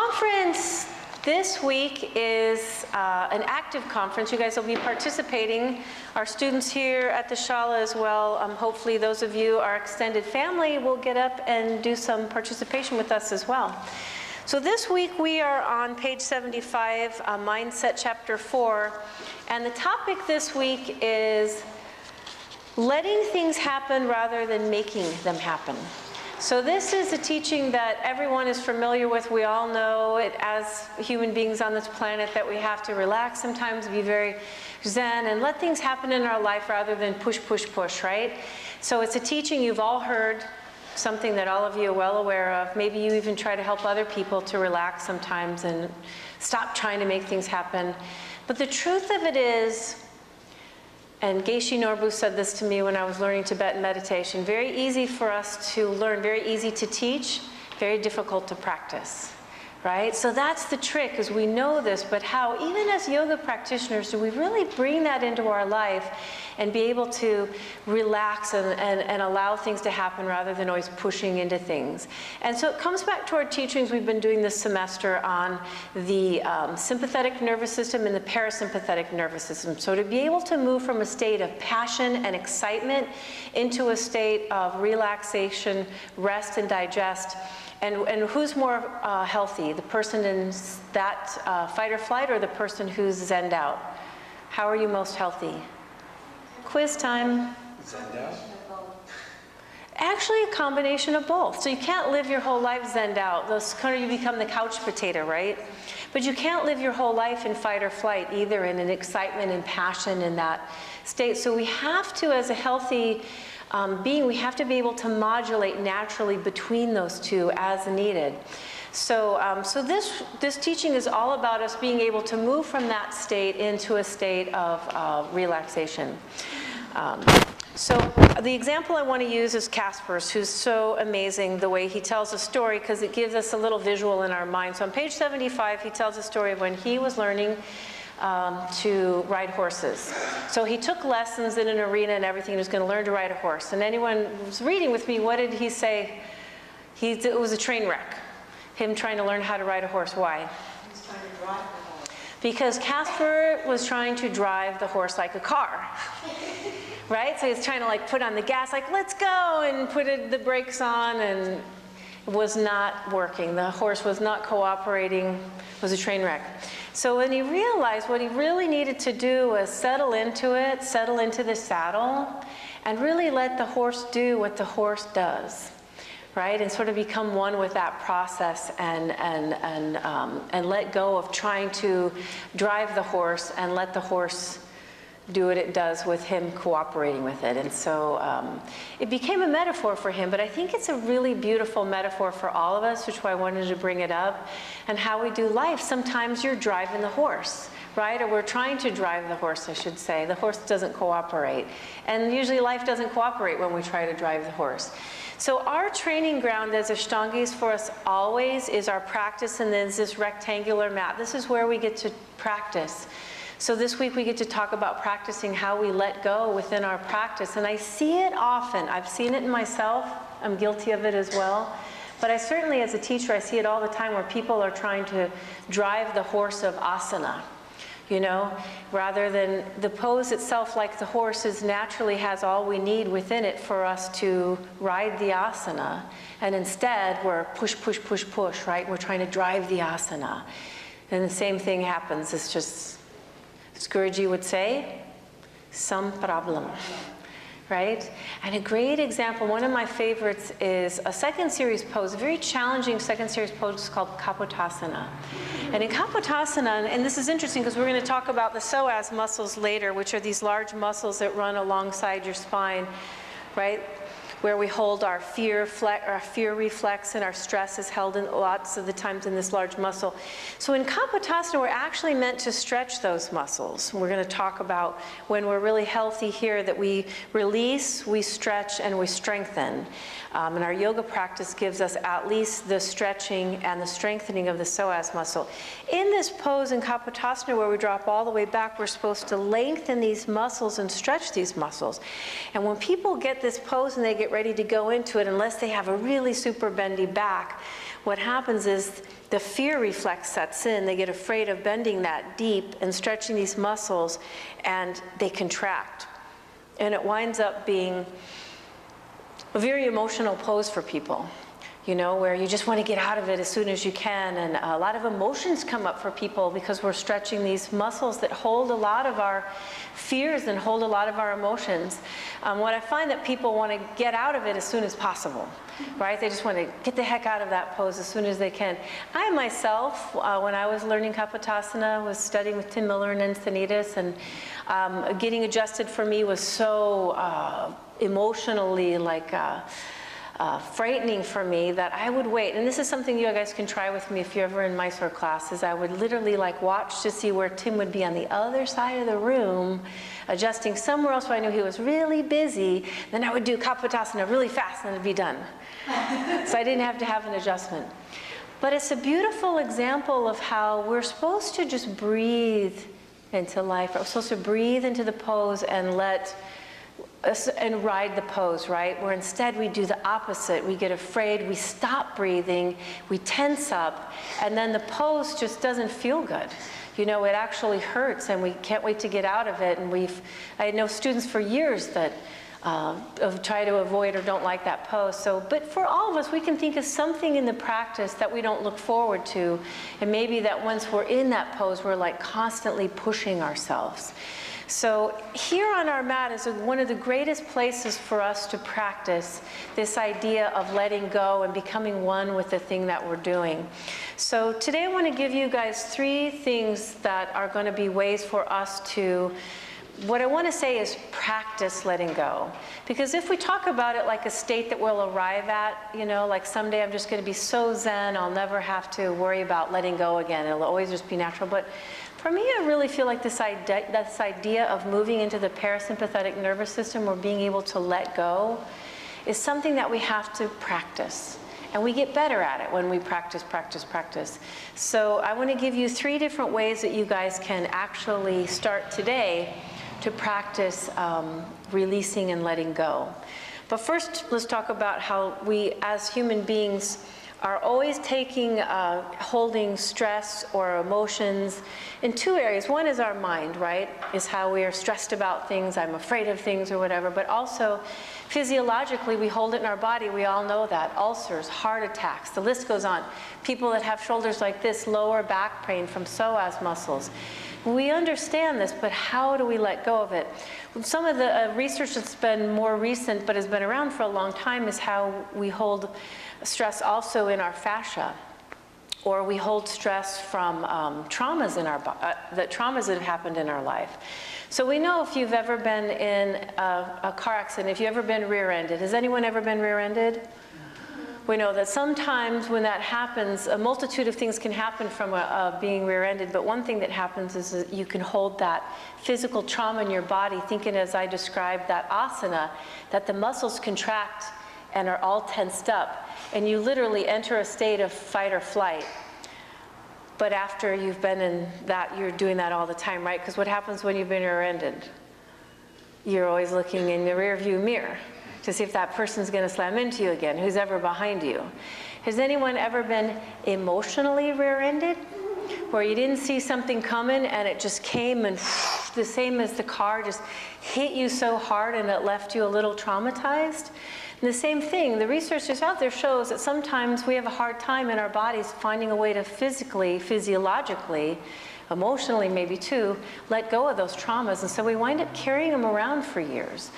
conference this week is an active conference. You guys will be participating. Our students here at the Shala as well. Hopefully those of you, our extended family, will get up and do some participation with us as well. So this week we are on page 75, Mindset Chapter 4. And the topic this week is letting things happen rather than making them happen. So this is a teaching that everyone is familiar with. We all know it as human beings on this planet, that we have to relax sometimes, be very zen, and let things happen in our life rather than push, push, push, right? So it's a teaching you've all heard, something that all of you are well aware of. Maybe you even try to help other people to relax sometimes and stop trying to make things happen. But the truth of it is, and Geshe Norbu said this to me when I was learning Tibetan meditation, very easy for us to learn, very easy to teach, very difficult to practice, right? So that's the trick, is we know this, but how, even as yoga practitioners, do we really bring that into our life and be able to relax and allow things to happen rather than always pushing into things? And so it comes back to our teachings we've been doing this semester on the sympathetic nervous system and the parasympathetic nervous system. So to be able to move from a state of passion and excitement into a state of relaxation, rest and digest. And who's more healthy, the person in that fight or flight, or the person who's zenned out? How are you most healthy? Quiz time. Zenned out? Actually, a combination of both. So you can't live your whole life zenned out. Those kind of, you become the couch potato, right? But you can't live your whole life in fight or flight either, in an excitement and passion in that state. So we have to, as a healthy being, we have to be able to modulate naturally between those two as needed. So, this teaching is all about us being able to move from that state into a state of relaxation. So the example I want to use is Casper's, who's so amazing the way he tells a story, because it gives us a little visual in our mind. So on page 75, he tells a story of when he was learning to ride horses. So he took lessons in an arena and everything. He was going to learn to ride a horse. And anyone who was reading with me, what did he say? It was a train wreck, him trying to learn how to ride a horse. Why? He was trying to drive the horse. Because Casper was trying to drive the horse like a car. Right? So he was trying to like put on the gas, like, let's go, and put the brakes on, and it was not working. The horse was not cooperating. It was a train wreck. So when he realized what he really needed to do was settle into it, settle into the saddle, and really let the horse do what the horse does, right? And sort of become one with that process, and let go of trying to drive the horse and let the horse do what it does with him cooperating with it. And so it became a metaphor for him, but I think it's a really beautiful metaphor for all of us, which is why I wanted to bring it up, and how we do life. Sometimes you're driving the horse, right? Or we're trying to drive the horse, I should say. The horse doesn't cooperate. And usually life doesn't cooperate when we try to drive the horse. So our training ground as Ashtangis for us always is our practice, and there's this rectangular mat. This is where we get to practice. So this week we get to talk about practicing how we let go within our practice. And I see it often. I've seen it in myself. I'm guilty of it as well. But I certainly, as a teacher, I see it all the time where people are trying to drive the horse of asana, you know, rather than the pose itself, like the horse, naturally has all we need within it for us to ride the asana. And instead, we're push, push, push, push, right? We're trying to drive the asana. And the same thing happens. It's just, as Guruji would say, some problem, right? And a great example, one of my favorites, is a second series pose, a very challenging second series pose called Kapotasana. And in Kapotasana, and this is interesting because we're going to talk about the psoas muscles later, which are these large muscles that run alongside your spine, right? Where we hold our fear reflex, and our stress is held in lots of the times in this large muscle. So in Kapotasana, we're actually meant to stretch those muscles. We're going to talk about when we're really healthy here, that we release, we stretch, and we strengthen. And our yoga practice gives us at least the stretching and the strengthening of the psoas muscle. In this pose in Kapotasana, where we drop all the way back, we're supposed to lengthen these muscles and stretch these muscles. And when people get this pose and they get ready to go into it, unless they have a really super bendy back, what happens is the fear reflex sets in. They get afraid of bending that deep and stretching these muscles, and they contract. And it winds up being a very emotional pose for people, you know, where you just want to get out of it as soon as you can. And a lot of emotions come up for people because we're stretching these muscles that hold a lot of our fears and hold a lot of our emotions. What I find that people want to get out of it as soon as possible, right? They just want to get the heck out of that pose as soon as they can. I myself, when I was learning Kapotasana, was studying with Tim Miller and Encinitas, and getting adjusted for me was so emotionally frightening for me that I would wait. And this is something you guys can try with me if you're ever in Mysore classes. I would literally watch to see where Tim would be on the other side of the room, adjusting somewhere else where I knew he was really busy. Then I would do Kapotasana really fast and it'd be done. So I didn't have to have an adjustment. But it's a beautiful example of how we're supposed to just breathe into life. We're supposed to breathe into the pose and ride the pose, right? Where instead we do the opposite. We get afraid, we stop breathing, we tense up, and then the pose just doesn't feel good. You know, it actually hurts, and we can't wait to get out of it. And I know students for years that try to avoid or don't like that pose. But for all of us, we can think of something in the practice that we don't look forward to, and maybe that once we're in that pose, we're constantly pushing ourselves. So here on our mat is one of the greatest places for us to practice this idea of letting go and becoming one with the thing that we're doing. So today I want to give you guys 3 things that are going to be ways for us to, what I want to say is practice letting go. Because if we talk about it like a state that we'll arrive at, you know, like someday I'm just going to be so zen, I'll never have to worry about letting go again. It'll always just be natural. But for me, I really feel like this idea of moving into the parasympathetic nervous system, or being able to let go, is something that we have to practice. And we get better at it when we practice, practice, practice. So I want to give you 3 different ways that you guys can actually start today to practice releasing and letting go. But first, let's talk about how we, as human beings, are always holding stress or emotions in 2 areas. One is our mind, right? Is how we are stressed about things, I'm afraid of things or whatever, but also physiologically we hold it in our body. We all know that. Ulcers, heart attacks, the list goes on. People that have shoulders like this, lower back pain from psoas muscles. We understand this, but how do we let go of it? Some of the research that's been more recent but has been around for a long time is how we hold stress also in our fascia, or we hold stress from traumas in our traumas that have happened in our life. So we know if you've ever been in a car accident, if you've ever been rear-ended. Has anyone ever been rear-ended? We know that sometimes when that happens, a multitude of things can happen from being rear-ended, but one thing that happens is that you can hold that physical trauma in your body, thinking, as I described that asana, that the muscles contract and are all tensed up, and you literally enter a state of fight or flight. But after you've been in that, you're doing that all the time, right? Because what happens when you've been rear-ended? You're always looking in the rear view mirror to see if that person's going to slam into you again, who's ever behind you. Has anyone ever been emotionally rear-ended, where you didn't see something coming and it just came and the same as the car just hit you so hard and it left you a little traumatized? And the same thing, the research that's out there shows that sometimes we have a hard time in our bodies finding a way to physically, physiologically, emotionally maybe too, let go of those traumas. And so we wind up carrying them around for years.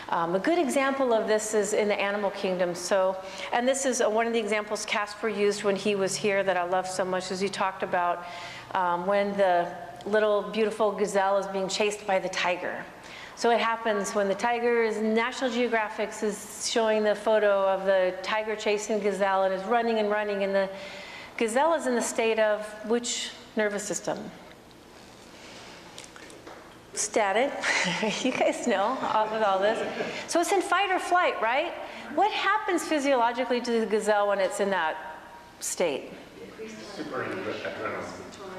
A good example of this is in the animal kingdom. And this is one of the examples Casper used when he was here that I love so much, as he talked about when the little beautiful gazelle is being chased by the tiger. So it happens when the tiger is, National Geographic is showing the photo of the tiger chasing gazelle and is running and running, and the gazelle is in the state of which nervous system? Static. You guys know with all this. So it's in fight or flight, right? What happens physiologically to the gazelle when it's in that state?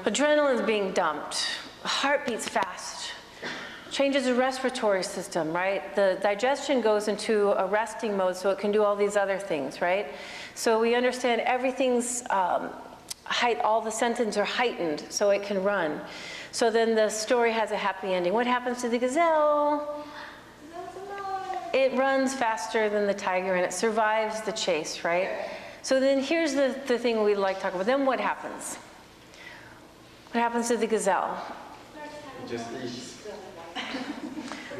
Adrenaline is being dumped. Heart beats fast. Changes the respiratory system, right? The digestion goes into a resting mode so it can do all these other things, right? So we understand everything's all the sentences are heightened so it can run. So then the story has a happy ending. What happens to the gazelle? It runs faster than the tiger and it survives the chase, right? So then here's the thing we'd like to talk about. Then what happens? What happens to the gazelle? Just eats.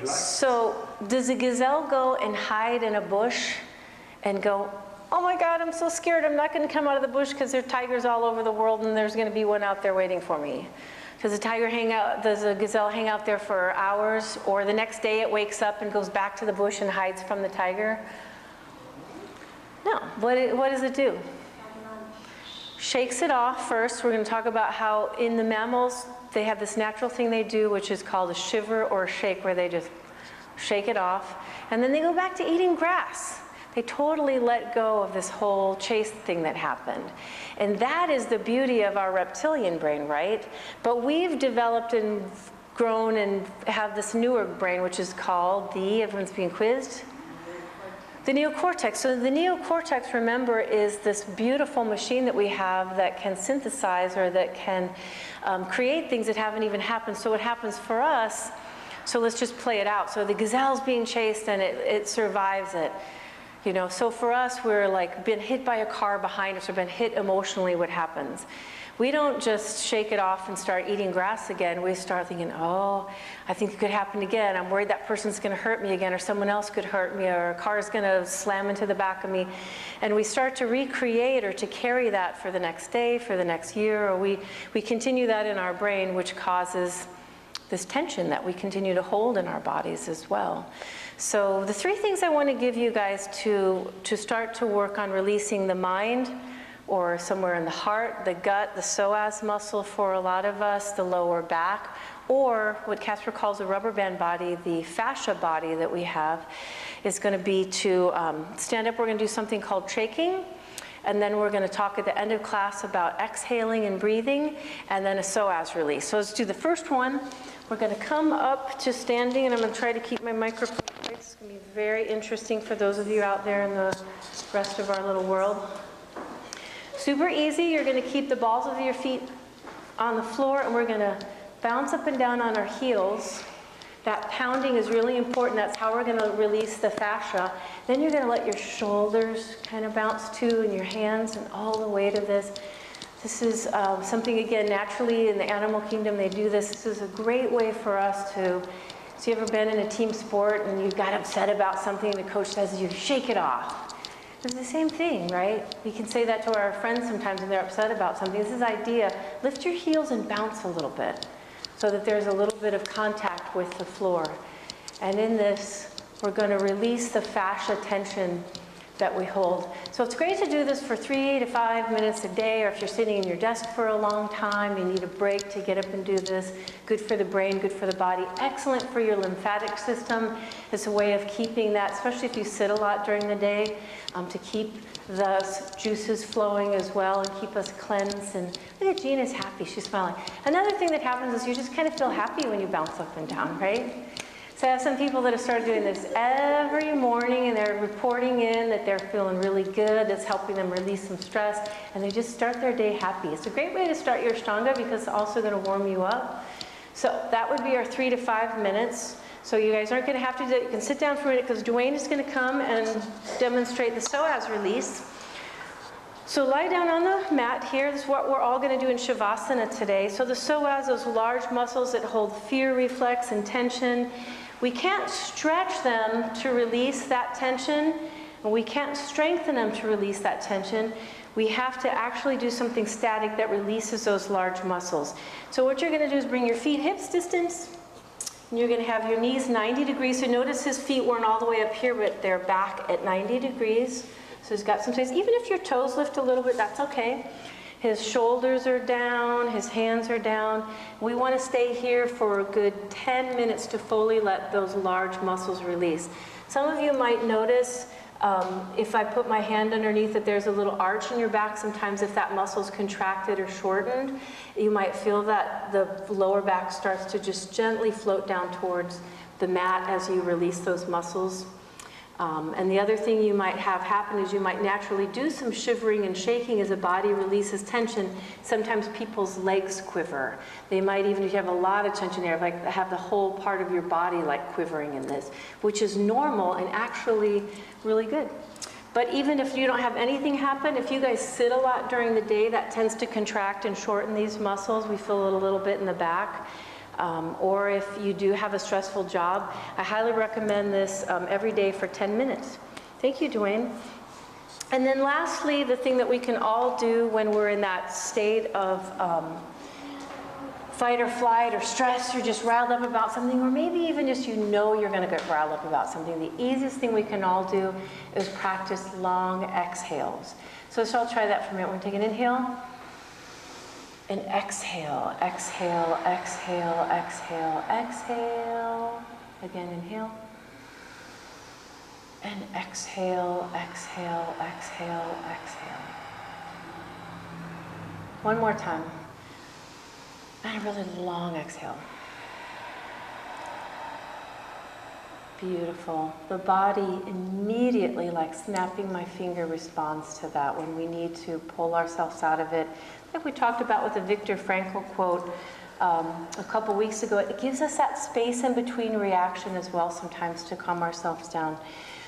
So does a gazelle go and hide in a bush and go, oh my God, I'm so scared, I'm not going to come out of the bush because there are tigers all over the world and there's going to be one out there waiting for me? Does a gazelle hang out there for hours, or the next day it wakes up and goes back to the bush and hides from the tiger? No. What does it do? Shakes it off first. We're going to talk about how in the mammals they have this natural thing they do, which is called a shiver or a shake, where they just shake it off. And then they go back to eating grass. They totally let go of this whole chase thing that happened. And that is the beauty of our reptilian brain, right? But we've developed and grown and have this newer brain, which is called everyone's being quizzed? The neocortex. So the neocortex, remember, is this beautiful machine that we have that can synthesize, or that can create things that haven't even happened. So what happens for us, so let's just play it out. So the gazelle's being chased and it survives it. You know, so for us, we're like been hit by a car behind us or been hit emotionally. What happens? We don't just shake it off and start eating grass again. We start thinking, oh, I think it could happen again. I'm worried that person's going to hurt me again, or someone else could hurt me, or a car's going to slam into the back of me. And we start to recreate or to carry that for the next day, for the next year, or we continue that in our brain, which causes this tension that we continue to hold in our bodies as well. So the three things I want to give you guys to start to work on releasing the mind, or somewhere in the heart, the gut, the psoas muscle for a lot of us, the lower back, or what Casper calls the rubber band body, the fascia body that we have, is going to be to stand up. We're going to do something called shaking. And then we're going to talk at the end of class about exhaling and breathing, and then a psoas release. So let's do the first one. We're going to come up to standing, and I'm going to try to keep my microphone right. It's going to be very interesting for those of you out there in the rest of our little world. Super easy. You're going to keep the balls of your feet on the floor, and we're going to bounce up and down on our heels. That pounding is really important. That's how we're going to release the fascia. Then you're going to let your shoulders kind of bounce too, and your hands, and all the weight of this. This is something, again, naturally in the animal kingdom they do this. This is a great way for us to, so you ever been in a team sport and you got upset about something and the coach says you shake it off. It's the same thing, right? We can say that to our friends sometimes when they're upset about something. This is the idea. Lift your heels and bounce a little bit so that there's a little bit of contact with the floor. And in this, we're going to release the fascia tension that we hold. So it's great to do this for 3 to 5 minutes a day, or if you're sitting in your desk for a long time, you need a break to get up and do this. Good for the brain, good for the body. Excellent for your lymphatic system. It's a way of keeping that, especially if you sit a lot during the day, to keep the juices flowing as well and keep us cleansed. And look at Gina's happy, she's smiling. Another thing that happens is you just kind of feel happy when you bounce up and down, right? So I have some people that have started doing this every morning, and they're reporting in that they're feeling really good. It's helping them release some stress, and they just start their day happy. It's a great way to start your Ashtanga because it's also going to warm you up. So that would be our 3 to 5 minutes. So you guys aren't going to have to do that. You can sit down for a minute because Dwayne is going to come and demonstrate the psoas release. So lie down on the mat here. This is what we're all going to do in Shavasana today. So the psoas, those large muscles that hold fear reflex and tension, we can't stretch them to release that tension, and we can't strengthen them to release that tension. We have to actually do something static that releases those large muscles. So what you're going to do is bring your feet hips distance, and you're going to have your knees 90 degrees. So notice his feet weren't all the way up here, but they're back at 90 degrees. So he's got some space. Even if your toes lift a little bit, that's okay. His shoulders are down, his hands are down. We want to stay here for a good 10 minutes to fully let those large muscles release. Some of you might notice If I put my hand underneath it, there's a little arch in your back. Sometimes if that muscle's contracted or shortened, you might feel that the lower back starts to just gently float down towards the mat as you release those muscles. And the other thing you might have happen is you might naturally do some shivering and shaking as the body releases tension. Sometimes people's legs quiver. They might even, if you have a lot of tension there, like have the whole part of your body like quivering in this, which is normal and actually really good. But even if you don't have anything happen, if you guys sit a lot during the day, that tends to contract and shorten these muscles. We feel it a little bit in the back. Or if you do have a stressful job, I highly recommend this every day for 10 minutes. Thank you, Dwayne. And then lastly, the thing that we can all do when we're in that state of fight or flight or stress, you're just riled up about something, or maybe even just you know you're going to get riled up about something, the easiest thing we can all do is practice long exhales. So I'll try that for a minute. We're going to take an inhale. And exhale, exhale, exhale, exhale, exhale. Again, inhale. And exhale, exhale, exhale, exhale. One more time. And a really long exhale. Beautiful. The body immediately, like snapping my finger, responds to that when we need to pull ourselves out of it. Like we talked about with the Viktor Frankl quote a couple weeks ago, it gives us that space in between reaction as well sometimes to calm ourselves down.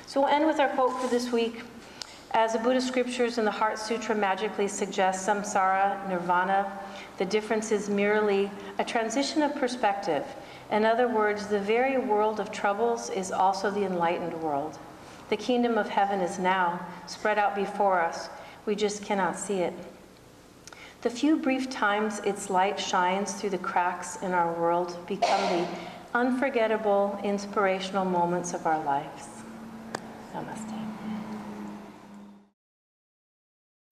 So we'll end with our quote for this week. As the Buddhist scriptures and the Heart Sutra magically suggest, samsara, nirvana, the difference is merely a transition of perspective. In other words, the very world of troubles is also the enlightened world. The kingdom of heaven is now spread out before us. We just cannot see it. The few brief times its light shines through the cracks in our world become the unforgettable, inspirational moments of our lives. Namaste.